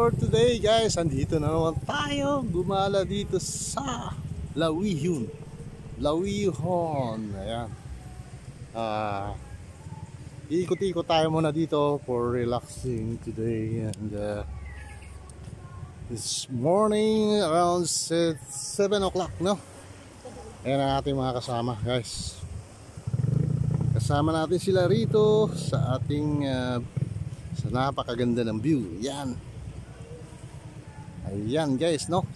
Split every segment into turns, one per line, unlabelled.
for today guys. Andito na naman tayo. Gumala dito sa Lawihon. Ayan. Ikot-ikot tayo muna dito for relaxing today. And this morning around 7 o'clock, no? Ayan ang ating mga kasama guys. Kasama natin sila rito sa ating sa napakaganda ng view. Yan. Ayan guys, no?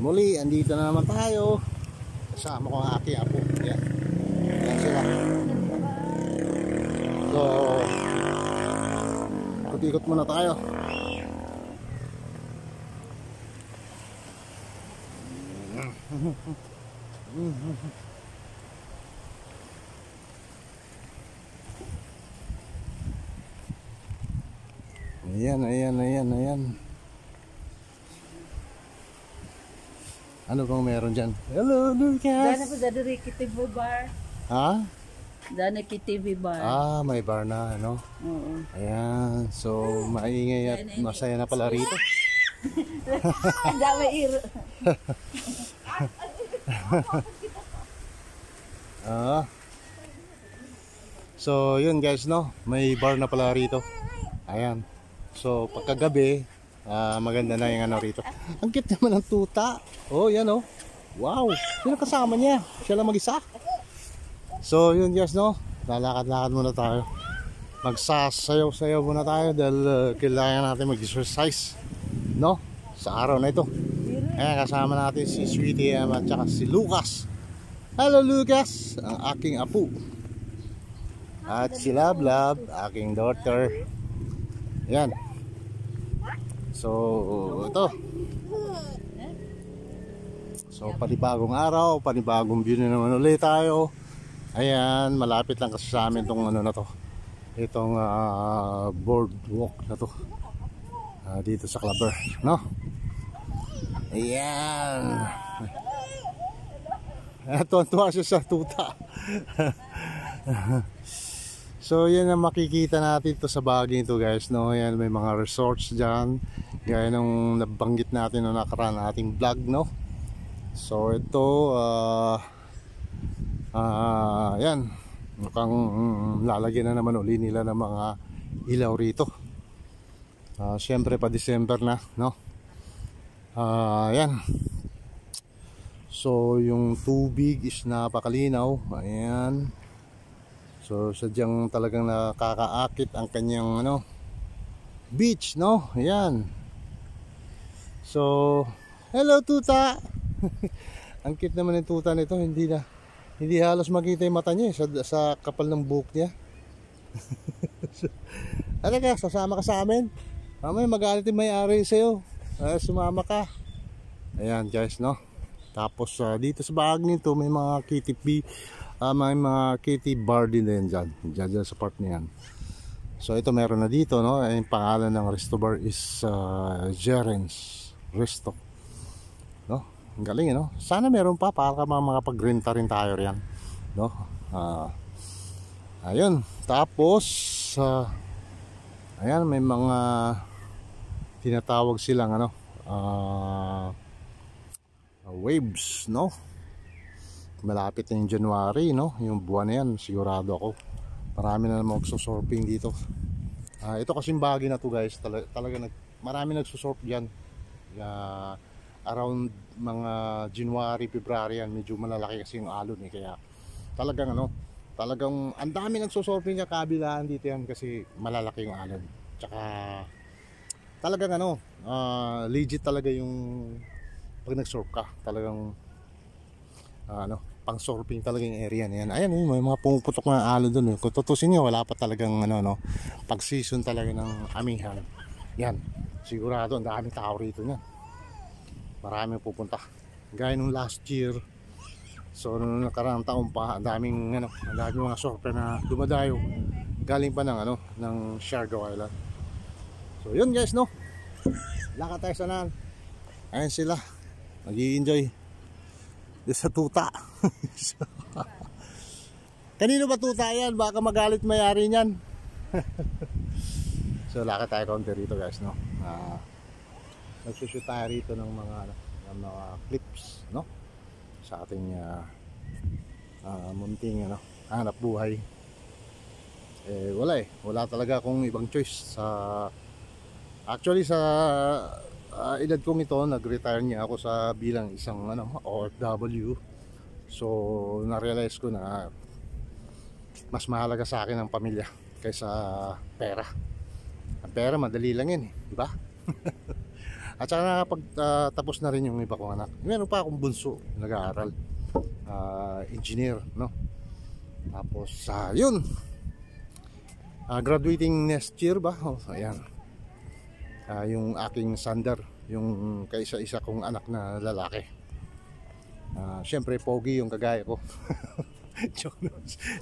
Muli, andito na naman tayo. Kasama ko ang aking apo. Yan. Yan sila. So, ikot-ikot muna tayo. Ayan. Ano bang meron dyan? Hello, Lucas!
Dana po dari TV bar.
Ha?
Dana TV bar.
Ah, may bar na, ano?
Oo.
Ayan, so maingay at masaya na pala rito.
Dami iro.
So yun guys, no? May bar na pala rito. Ayan. So pagkagabi, maganda na yung ano rito. Ang cute naman ng tuta. Oh, yan oh. Wow. Sino kasama niya? Siya lang mag-isa. So yun guys, no? Lalakad-lakad muna tayo. Magsasayaw-sayaw muna tayo dahil kailangan natin mag-exercise, no? Sa araw na ito. Ayan, kasama natin si Sweetie at saka si Lucas. Hello Lucas, ang aking apo. At si Lablab, aking daughter. Ayan. So, ito. So, panibagong araw, panibagong view na naman ulit tayo. Ayan, malapit lang kasi sa amin itong ano na to. Itong boardwalk na to. Dito sa Clubber, no? Ayan. Tuwan-tuwa siya sa tuta. So yan ang makikita natin to sa bagay ito guys, no? Yan, may mga resorts dyan gaya nung nabanggit natin no nakaraan ating vlog, no? So ito yan, mukhang lalagyan na naman uli nila ng mga ilaw rito. Syempre pa December na, no? Yan. So yung tubig is napakalinaw. Ayan. So sadyang talagang nakakaakit ang kanyang ano, beach, no? Ayan. So hello tuta. Ang cute naman ng tuta nito, hindi halos makita yung mata niya sa kapal ng buhok niya. Ano ka, sasama ka sa amin? Mamaya magalit yung may-ari sa'yo. Sumama ka. Ayan guys, no? Tapos dito sa bahag nito may mga may mga kitty bar din dyan sa part niyan. So ito meron na dito, no? Yung pangalan ng resto bar is Jerens Resto, no? Ang galing, no? Sana meron pa para mga pagrenta rin tayo riyan, no? Ayun, tapos ayan, may mga tinatawag silang ano, waves, no? Malapit na yung January, no? Yung buwan na yan, sigurado ako marami na naman magsusurfing dito. Ito kasing bagay na to guys, talaga marami nagsusurf dyan. Around mga January, February yan, medyo malalaki kasi yung alon eh. Kaya talagang ano, talagang ang dami nagsusurfing sa kabilaan dito yan kasi malalaki yung alon. Tsaka talagang ano, legit talaga yung pag nag-surf ka, talagang ano, pang surfing talaga yung area na yan. Ayan, may mga pumuputok na alon dun. Kung tutusin nyo, wala pa talagang ano, no, pag season talaga ng amihan. Yan, sigurado ang daming tao rito yan. Maraming pupunta. Gaya nung last year. So nung nakaraang taon pa, ang daming mga surfer na dumadayo. Galing pa ng ano, ng Siargao Island. So yun guys, no. Lakad tayo sa nan. Ayan sila. Nag-i-enjoy sa tuta. Kanino ba tuta yan? Baka magalit may-ari niyan. So lakad tayo konti rito guys, no. Nagsushoot tayo rito ng mga clips, no, sa ating munting hanap buhay. Wala talaga akong ibang choice actually sa edad kong ito. Nag-retire niya ako sa bilang isang OFW. So na-realize ko na mas mahalaga sa akin ang pamilya kaysa pera. Ang pera madali lang yan, di ba? At saka nakapagtapos na rin yung iba kong anak. Meron pa akong bunso, nag-aaral, engineer, no? Tapos yun, graduating next year ba? Ayan. Yung aking sander, yung kaisa-isa kong anak na lalaki. Syempre pogi yung kagaya ko.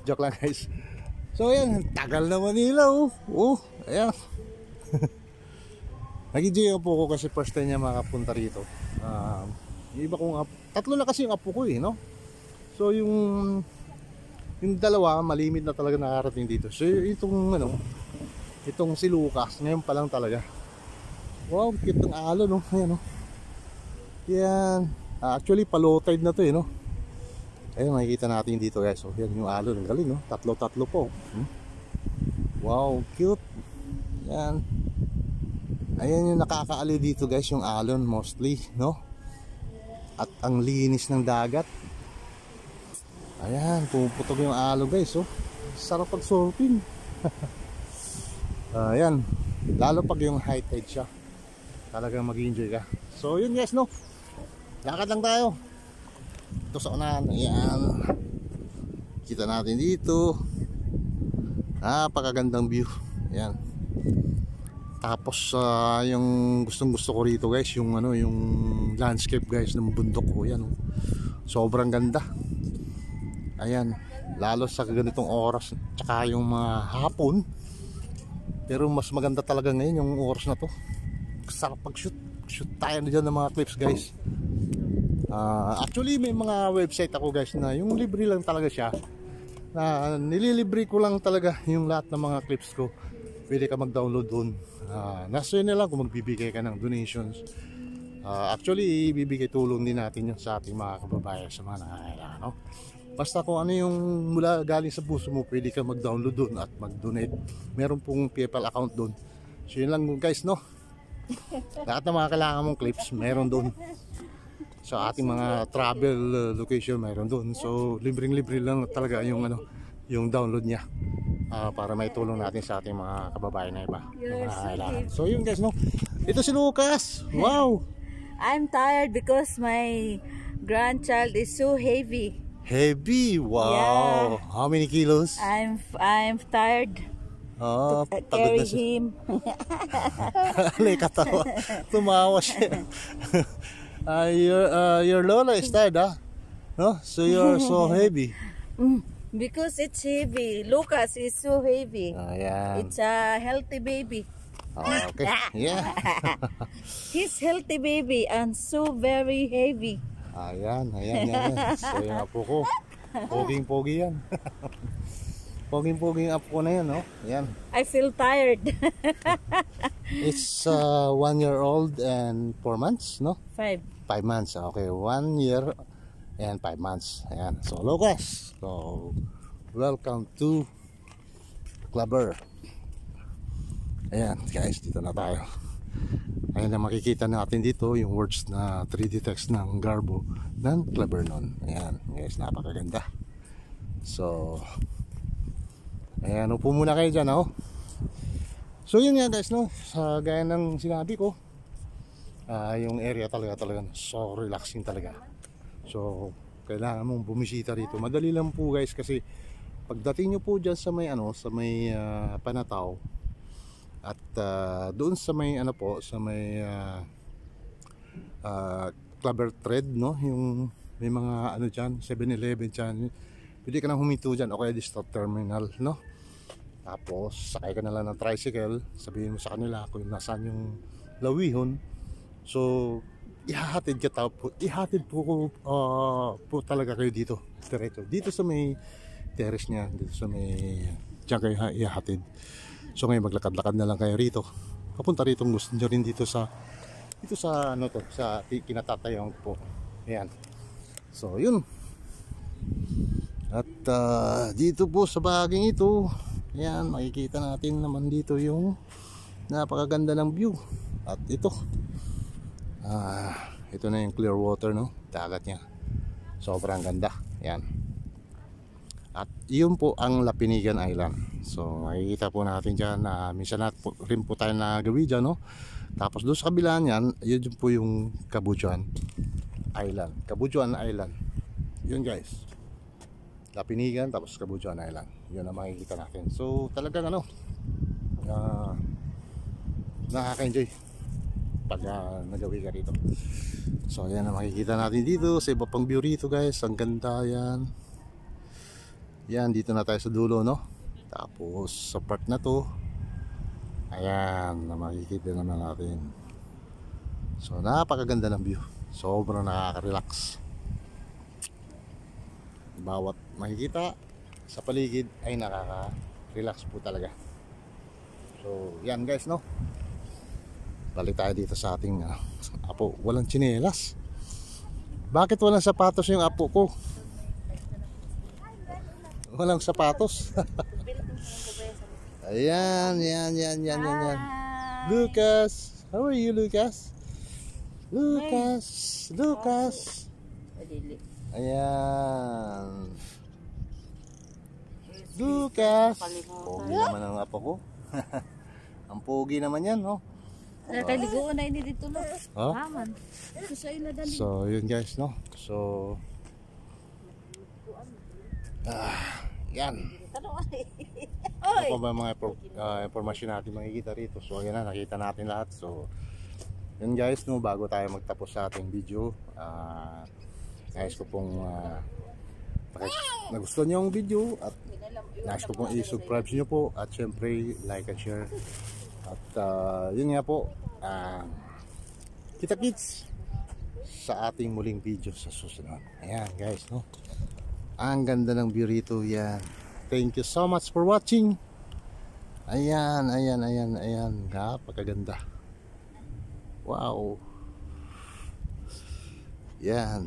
Joke lang guys. So ayan, tagal na Manila. Ayan. Nag-enjoy po ako kasi first time niya makapunta rito. Yung iba kong tatlo na kasi yung apo ko, no? So yung dalawa malimit na talaga nakarating dito. So itong si Lucas ngayon pa lang talaga. Wow, cute ng alon, no? Ayan, no? Yan. Actually pa-low tide na to, no? Ayun, makikita natin dito guys. So yan yung alon, ang galing, no? Tatlo po. Wow, cute. Yan. Ayan yung nakakaaliw dito guys, yung alon mostly, no? At ang linis ng dagat. Ayan, puputog yung alon guys, oh. Sarap pag surfing. Ayan, lalo pag yung high tide siya, talagang mag-enjoy ka. So yun guys, no? Lakad lang tayo. Ito sa unahan, ayan. Kita natin dito. Napakagandang view. Ayan. Tapos yung gustong-gusto ko rito guys, yung landscape guys ng bundok ko, yan. Sobrang ganda. Ayan, lalo sa ganitong oras, tsaka yung mga hapon. Pero mas maganda talaga ngayon yung oras na to. Sarap pag-shoot. Shoot tayo na dyan ng mga clips guys. Actually may mga website ako guys na yung libre lang talaga siya. Nililibre ko lang talaga yung lahat ng mga clips ko. Pwede ka mag-download doon. Nasa yun na lang kung magbibigay ka ng donations. Actually ibibigay tulong din natin yun sa ating mga kababayan sa mga nangangailangan, no? Basta kung ano yung mula galing sa puso mo, pwede ka mag-download doon at mag-donate. Meron pong PayPal account doon. So yun lang guys, no? Lahat ng mga kailangan mong clips meron doon. Sa ating mga travel location meron doon. So libreng-libre lang talaga yung yung download niya. Para may tulong natin sa ating mga kababayan na iba. So yun guys, no? Ito si Lucas. Wow.
I'm tired because my grandchild is so heavy.
Heavy. Wow.
Yeah.
How many kilos?
I'm tired to carry him.
Alay, katawa. Tumawa siya. Your Lola is tired, no? So you're so heavy.
Because it's heavy. Lucas is so heavy.
Ayan.
It's a healthy baby.
Okay. Yeah.
He's healthy baby and so very heavy.
Ayan. So yung apo ko, poging-pogi yan. Poging-pogi yung apo ko na yan, no? Ayan.
I feel tired.
It's 1 year old and 4 months, no?
5
months. Okay, 1 year and 5 months. Ayan. So Lucas, so welcome to Clubber. Ayan guys, dito na tayo. Ayan na makikita natin dito yung words na 3D text ng Garbo ng Clubber nun. Ayan guys, napakaganda. So ayan, upo muna kayo dyan, oh. So yun nga guys, no, sa gaya ng sinabi ko, yung area talaga so relaxing talaga. So kailangan mong bumisita rito. Madali lang po guys, kasi pagdating nyo po dyan sa may sa may Panataw at doon sa may sa may Clubber Thread, no, yung may mga dyan, 7-Eleven dyan, pwede ka nang huminto dyan, o kaya District Terminal, no. Tapos sakay ka na lang ng tricycle, sabihin mo sa kanila kung nasaan yung Lawihon. So ihahatid po talaga kayo dito diretso, dito sa may terrace niya, dito sa may diyan kayo ihahatid. So ngayon maglakad-lakad na lang kayo rito. Papunta rito kung gusto nyo rin dito sa ano to, sa kinatatayong po. Ayan. So yun. At dito po sa bahaging ito, ayan, makikita natin naman dito yung napakaganda ng view. At ito, ito na yung clear water, no? Dagat niya. Sobrang ganda. Ayan. At yun po ang Lapinigan Island. So makikita po natin dyan na minsan rin po tayo nagawi dyan, no? Tapos doon sa kabila niyan, yun po yung Cabujuan Island. Cabujuan Island. Yun guys. Lapinigan tapos Cabujuan Island. Yun ang makikita natin. So talagang ano, nakaka-enjoy pag nagawi ka rito. So ayan ang makikita natin dito sa iba pang view rito guys. Ang ganda yan. Yan, dito na tayo sa dulo, no? Tapos sa part na to, ayan, na makikita naman natin. So napakaganda ng view. Sobrang nakaka-relax. Bawat makikita sa paligid ay nakaka-relax po talaga. So yan guys, no? Balik tayo dito sa ating apo. Walang tsinelas. Bakit walang sapatos yung apo ko? Walang sapatos. Ayan, yan. Lucas, how are you, Lucas? Lucas. Ayan. Lucas. Pogi naman ang apo ko. Ang pogi naman yan, no?
Nataligoon na ini dito lo.
Huh?
Aman.
So, yun guys, no? So, yan. Ano pa ba mga informasyon natin makikita rito? So ayan na, nakita natin lahat. So yun guys, no, bago tayo magtapos sa ating video, nais ko pong nagustuhan nyo yung video at nais ko pong i-subscribe nyo po at syempre like and share. At yun nga po, kita-kits sa ating muling video sa susunod. Ayan guys, no? Ang ganda ng view rito, yan. Thank you so much for watching. Ayan. Napakaganda. Wow. Yan.